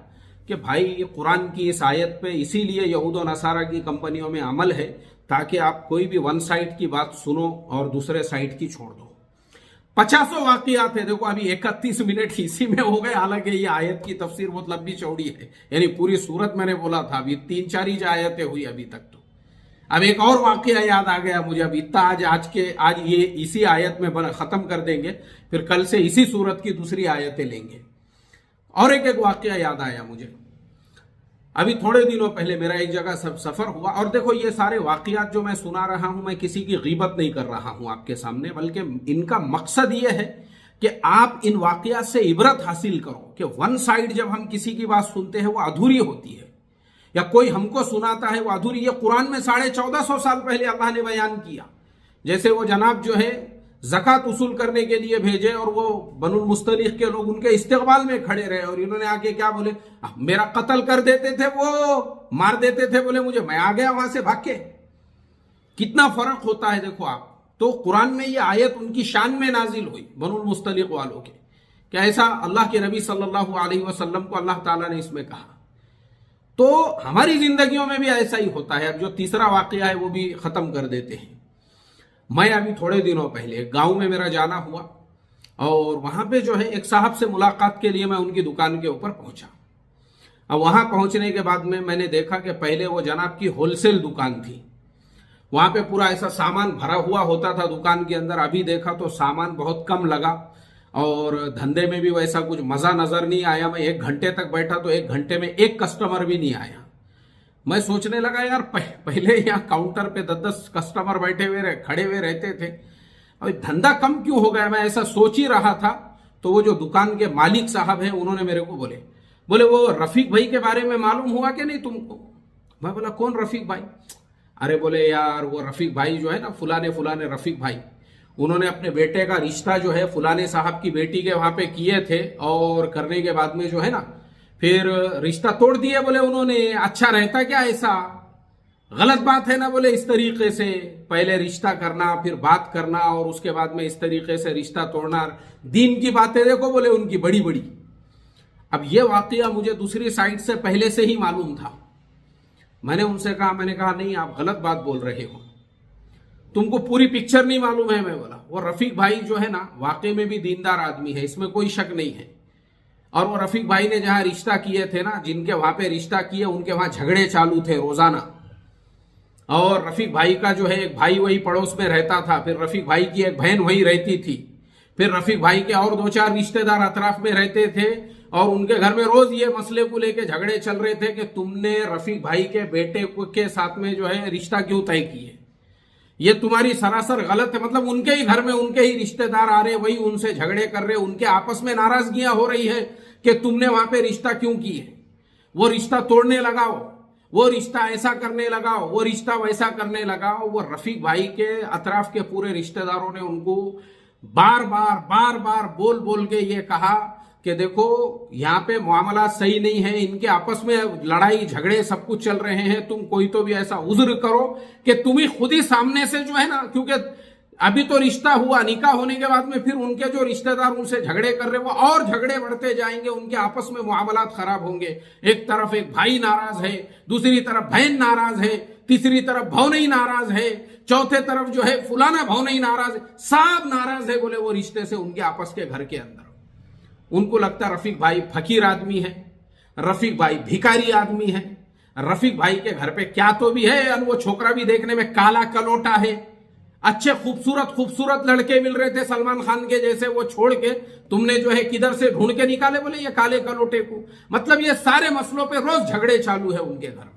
کہ بھائی یہ قرآن کی اس آیت پہ اسی لیے یہود و نصارہ کی کمپنیوں میں عمل ہے, تاکہ آپ کوئی بھی ون سائٹ کی بات سنو اور دوسرے سائٹ کی چھوڑ دو. 50 واقعات ہیں. دیکھو ابھی 31 منٹ اسی میں ہو گئے, حالانکہ یہ آیت کی تفسیر بہت لمبی چوڑی ہے, یعنی پوری سورت میں نے بولا تھا, ابھی 3-4 ہی آیتیں ہوئی ابھی تک. تو اب ایک اور واقعہ یاد آ گیا مجھے, اب اتنا آج یہ اسی آیت میں ختم کر دیں گے, پھر کل سے اسی سورت کی دوسری آیتیں لیں گے. اور ایک واقعہ یاد آیا مجھے. ابھی تھوڑے دنوں پہلے میرا ایک جگہ سفر ہوا, اور دیکھو یہ سارے واقعات جو میں سنا رہا ہوں, میں کسی کی غیبت نہیں کر رہا ہوں آپ کے سامنے, بلکہ ان کا مقصد یہ ہے کہ آپ ان واقعات سے عبرت حاصل کرو کہ ون سائیڈ جب ہم کسی کی بات سنتے ہیں وہ ادھوری ہوتی ہے, یا کوئی ہم کو سناتا ہے وہ ادھوری. یہ قرآن میں 1450 سال پہلے اللہ نے بیان کیا. جیسے وہ جناب جو ہے زکوٰۃ وصول کرنے کے لیے بھیجے, اور وہ بنو المستلق کے لوگ ان کے استقبال میں کھڑے رہے, اور انہوں نے آ کے کیا بولے, میرا قتل کر دیتے تھے, وہ مار دیتے تھے. بولے مجھے, میں آ گیا وہاں سے بھاگ کے. کتنا فرق ہوتا ہے دیکھو آپ. تو قرآن میں یہ آیت ان کی شان میں نازل ہوئی, بنو المستلق والوں کے, کہ ایسا اللہ کے نبی صلی اللہ علیہ وسلم کو اللہ تعالیٰ نے اس میں کہا. تو ہماری زندگیوں میں بھی ایسا ہی ہوتا ہے. اب جو تیسرا واقعہ ہے وہ بھی ختم کر دیتے ہیں. میں ابھی تھوڑے دنوں پہلے گاؤں میں میرا جانا ہوا, اور وہاں پہ جو ہے ایک صاحب سے ملاقات کے لیے میں ان کی دکان کے اوپر پہنچا. اب وہاں پہنچنے کے بعد میں نے دیکھا کہ پہلے وہ جناب کی ہول سیل دکان تھی, وہاں پہ پورا ایسا سامان بھرا ہوا ہوتا تھا دکان کے اندر. ابھی دیکھا تو سامان بہت کم لگا, اور دھندے میں بھی ویسا کچھ مزہ نظر نہیں آیا. میں 1 گھنٹے تک بیٹھا تو 1 گھنٹے میں ایک کسٹمر بھی نہیں آیا. میں سوچنے لگا یار پہلے یہاں کاؤنٹر پہ 10 کسٹمر بیٹھے ہوئے کھڑے ہوئے رہتے تھے, اور دھندا کم کیوں ہو گیا, میں ایسا سوچ ہی رہا تھا. تو وہ جو دکان کے مالک صاحب ہیں انہوں نے میرے کو بولے وہ رفیق بھائی کے بارے میں معلوم ہوا کہ نہیں تم کو. میں بولا کون رفیق بھائی؟ ارے بولے یار وہ رفیق بھائی جو ہے نا فلانے رفیق بھائی, انہوں نے اپنے بیٹے کا رشتہ جو ہے فلانے صاحب کی بیٹی کے وہاں پہ کیے تھے, اور کرنے کے بعد میں جو ہے نا پھر رشتہ توڑ دیے. بولے انہوں نے, اچھا رہتا کیا ایسا؟ غلط بات ہے نا. بولے اس طریقے سے پہلے رشتہ کرنا, پھر بات کرنا, اور اس کے بعد میں اس طریقے سے رشتہ توڑنا, دین کی باتیں دیکھو بولے ان کی بڑی بڑی. اب یہ واقعہ مجھے دوسری سائٹ سے پہلے سے ہی معلوم تھا. میں نے ان سے کہا, نہیں آپ غلط بات بول رہے ہو, تم کو پوری پکچر نہیں معلوم ہے. میں بولا وہ رفیق بھائی جو ہے نا واقعی میں بھی دیندار آدمی ہے, اس میں کوئی شک نہیں ہے. اور وہ رفیق بھائی نے جہاں رشتہ کیے تھے نا, جن کے وہاں پہ رشتہ کیے ان کے وہاں جھگڑے چالو تھے روزانہ. اور رفیق بھائی کا جو ہے ایک بھائی وہی پڑوس میں رہتا تھا, پھر رفیق بھائی کی ایک بہن وہی رہتی تھی, پھر رفیق بھائی کے اور 2-4 رشتہ دار اطراف میں رہتے تھے, اور ان کے گھر میں روز یہ مسئلے کو لے کے جھگڑے چل رہے تھے کہ تم نے رفیق بھائی کے بیٹے کے ساتھ میں جو ہے رشتہ کیوں طے کیے, یہ تمہاری سراسر غلط ہے. مطلب ان کے ہی گھر میں ان کے ہی رشتہ دار آ رہے, وہی ان سے جھگڑے کر رہے, ان کے آپس میں ناراضگیاں ہو رہی ہے کہ تم نے وہاں پہ رشتہ کیوں کیے, وہ رشتہ توڑنے لگاؤ, وہ رشتہ ایسا کرنے لگاؤ, وہ رشتہ ویسا کرنے لگاؤ. وہ رفیق بھائی کے اطراف کے پورے رشتہ داروں نے ان کو بار بار بول کے یہ کہا کہ دیکھو یہاں پہ معاملات صحیح نہیں ہے, ان کے آپس میں لڑائی جھگڑے سب کچھ چل رہے ہیں, تم کوئی تو بھی ایسا عذر کرو کہ تم ہی خود ہی سامنے سے جو ہے نا, کیونکہ ابھی تو رشتہ ہوا، نکاح ہونے کے بعد میں پھر ان کے جو رشتہ دار ان سے جھگڑے کر رہے وہ اور جھگڑے بڑھتے جائیں گے، ان کے آپس میں معاملات خراب ہوں گے. ایک طرف ایک بھائی ناراض ہے، دوسری طرف بہن ناراض ہے، تیسری طرف بھونئی ناراض ہے، چوتھے طرف جو ہے فلانا بھونئی ناراض ہے، سب ناراض ہے بولے وہ رشتے سے ان کے آپس کے گھر کے اندر. ان کو لگتا ہے رفیق بھائی فقیر آدمی ہے، رفیق بھائی بھیکاری آدمی ہے، رفیق بھائی کے گھر پہ کیا تو بھی ہے، اور وہ چھوکرا بھی دیکھنے میں کالا کلوٹا ہے. اچھے خوبصورت لڑکے مل رہے تھے سلمان خان کے جیسے، وہ چھوڑ کے تم نے جو ہے کدھر سے ڈھونڈ کے نکالے بولے یہ کالے کلوٹے کو. مطلب یہ سارے مسئلوں پہ روز جھگڑے چالو ہے ان کے گھر میں.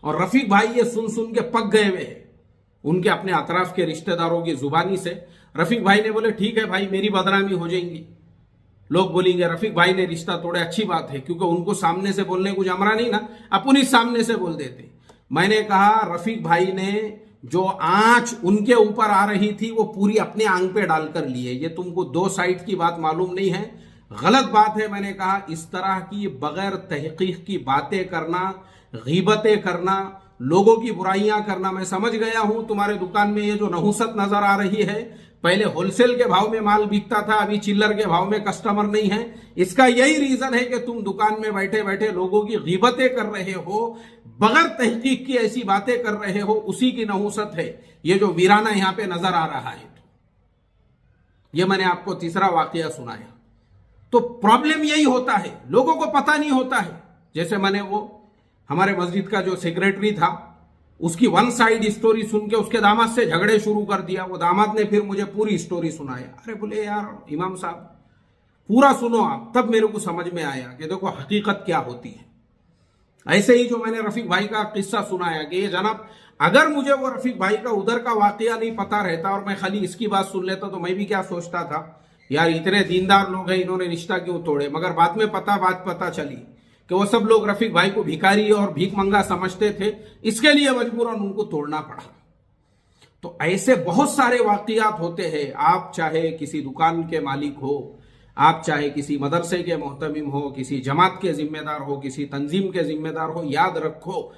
اور رفیق بھائی یہ سن کے پک گئے ہوئے ہیں ان کے اپنے اطراف کے رشتہ داروں کی زبانی سے. رفیق بھائی نے بولے ٹھیک ہے بھائی میری بدنامی ہو جائیں گی، لوگ بولیں گے رفیق بھائی نے رشتہ توڑے، اچھی بات ہے کیونکہ ان کو سامنے سے بولنے کچھ امرا نہیں نا، اپنی سامنے سے بول دیتے. میں نے کہا رفیق بھائی نے جو آنچ ان کے اوپر آ رہی تھی وہ پوری اپنے آنگ پہ ڈال کر لیے. یہ تم کو دو سائٹ کی بات معلوم نہیں ہے، غلط بات ہے. میں نے کہا اس طرح کی بغیر تحقیق کی باتیں کرنا، غیبتیں کرنا، لوگوں کی برائیاں کرنا، میں سمجھ گیا ہوں تمہارے دکان میں یہ جو نحوست نظر آ رہی ہے، پہلے ہول سیل کے بھاؤ میں مال بکتا تھا، ابھی چلر کے بھاؤ میں کسٹمر نہیں ہے. اس کا یہی ریزن ہے کہ تم دکان میں بیٹھے بیٹھے لوگوں کی غیبتیں کر رہے ہو، بغیر تحقیق کی ایسی باتیں کر رہے ہو، اسی کی نحوست ہے یہ جو ویرانہ یہاں پہ نظر آ رہا ہے. یہ میں نے آپ کو تیسرا واقعہ سنایا. تو پرابلم یہی ہوتا ہے، لوگوں کو پتہ نہیں ہوتا ہے. جیسے میں نے وہ ہمارے مسجد کا جو سیکریٹری تھا اس کی ون سائیڈ اسٹوری سن کے اس کے داماد سے جھگڑے شروع کر دیا. وہ داماد نے پھر مجھے پوری اسٹوری سنایا. ارے بولے یار امام صاحب پورا سنو آپ، تب میرے کو سمجھ میں آیا کہ دیکھو حقیقت کیا ہوتی ہے. ایسے ہی جو میں نے رفیق بھائی کا قصہ سنایا کہ یہ جناب اگر مجھے وہ رفیق بھائی کا ادھر کا واقعہ نہیں پتا رہتا اور میں خالی اس کی بات سن لیتا تو میں بھی کیا سوچتا تھا، یار اتنے دیندار لوگ ہیں انہوں نے رشتہ کیوں توڑے. مگر بعد میں بات پتا چلی کہ وہ سب لوگ رفیق بھائی کو بھیکاری اور بھیک منگا سمجھتے تھے، اس کے لیے مجبوراً ان کو توڑنا پڑا. تو ایسے بہت سارے واقعات ہوتے ہیں. آپ چاہے کسی دکان کے مالک ہو، آپ چاہے کسی مدرسے کے محتمم ہو، کسی جماعت کے ذمہ دار ہو، کسی تنظیم کے ذمہ دار ہو، یاد رکھو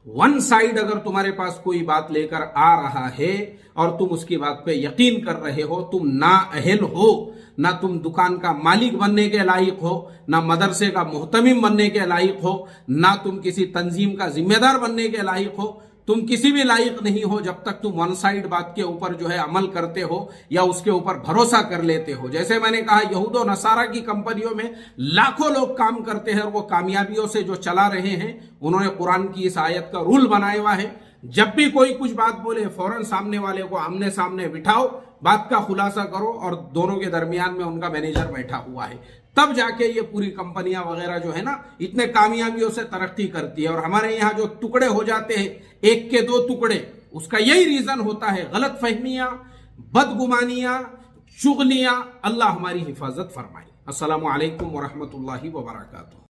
ون سائیڈ اگر تمہارے پاس کوئی بات لے کر آ رہا ہے اور تم اس کی بات پہ یقین کر رہے ہو، تم نااہل ہو. نہ تم دکان کا مالک بننے کے لائق ہو، نہ مدرسے کا محتمم بننے کے لائق ہو، نہ تم کسی تنظیم کا ذمہ دار بننے کے لائق ہو. تم کسی بھی لائق نہیں ہو جب تک تم ون سائیڈ بات کے اوپر جو ہے عمل کرتے ہو یا اس کے اوپر بھروسہ کر لیتے ہو. جیسے میں نے کہا یہود و نصارہ کی کمپنیوں میں لاکھوں لوگ کام کرتے ہیں اور وہ کامیابیوں سے جو چلا رہے ہیں، انہوں نے قرآن کی اس آیت کا رول بنایا ہوا ہے. جب بھی کوئی کچھ بات بولے فوراً سامنے والے کو آمنے سامنے بٹھاؤ، بات کا خلاصہ کرو، اور دونوں کے درمیان میں ان کا مینیجر بیٹھا ہوا ہے. تب جا کے یہ پوری کمپنیاں وغیرہ جو ہے نا اتنے کامیابیوں سے ترقی کرتی ہے. اور ہمارے یہاں جو ٹکڑے ہو جاتے ہیں، ایک کے دو ٹکڑے، اس کا یہی ریزن ہوتا ہے غلط فہمیاں، بدگمانیاں، چغلیاں. اللہ ہماری حفاظت فرمائے. السلام علیکم ورحمۃ اللہ وبرکاتہ.